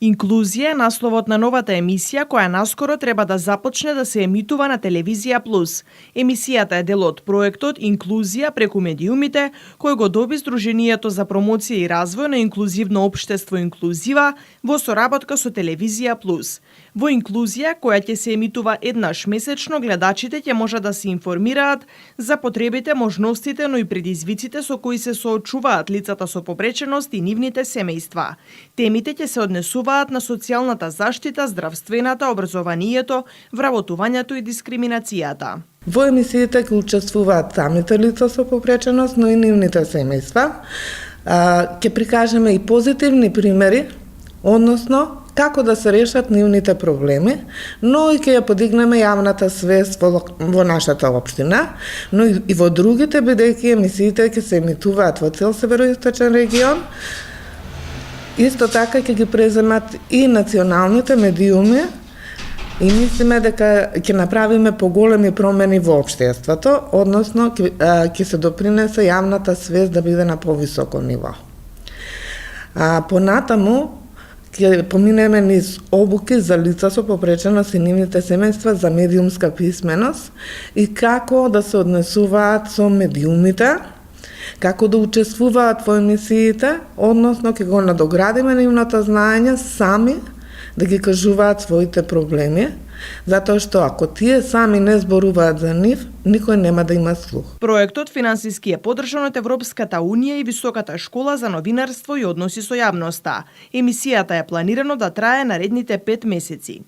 Инклузија е насловот на новата емисија која наскоро треба да започне да се емитува на Телевизија Плюс. Емисијата е дел од проектот Инклузија преку медиумите, кој го доби Сдруженијето за промоција и развој на инклузивно општество Инклузива во соработка со Телевизија Плюс. Во Инклузија, која ќе се емитува еднаш месечно, гледачите ќе можат да се информираат за потребите, можностите, но и предизвиците со кои се соочуваат лицата со попреченост и нивните семејства. Темите ќе се однесуваат на социјалната заштита, здравствената, образованието, вработувањето и дискриминацијата. Во емисиите ќе учествуваат самите лица со попреченост, но и нивните семејства. Ќе прикажеме и позитивни примери, односно како да се решат нивните проблеми, но и ќе ја подигнеме јавната свест во нашата општина, но и во другите, бидејќи емисиите ќе се емитуваат во цел североисточен регион. Исто така ќе ги преземат и националните медиуми и мислиме дека ќе направиме поголеми промени во општеството, односно ќе се допринесе јавната свест да биде на повисоко ниво. Понатаму ќе поминеме низ обуки за лица со попреченост и нивните семејства за медиумска писменост и како да се однесуваат со медиумите, како да учествуваат во емисиите, односно ќе го надоградиме нивното знаење сами да ги кажуваат своите проблеми, затоа што ако тие сами не зборуваат за нив, никој нема да има слух. Проектот финансиски е подржан од Европската Унија и Високата школа за новинарство и односи со јавноста. Емисијата е планирано да трае наредните 5 месеци.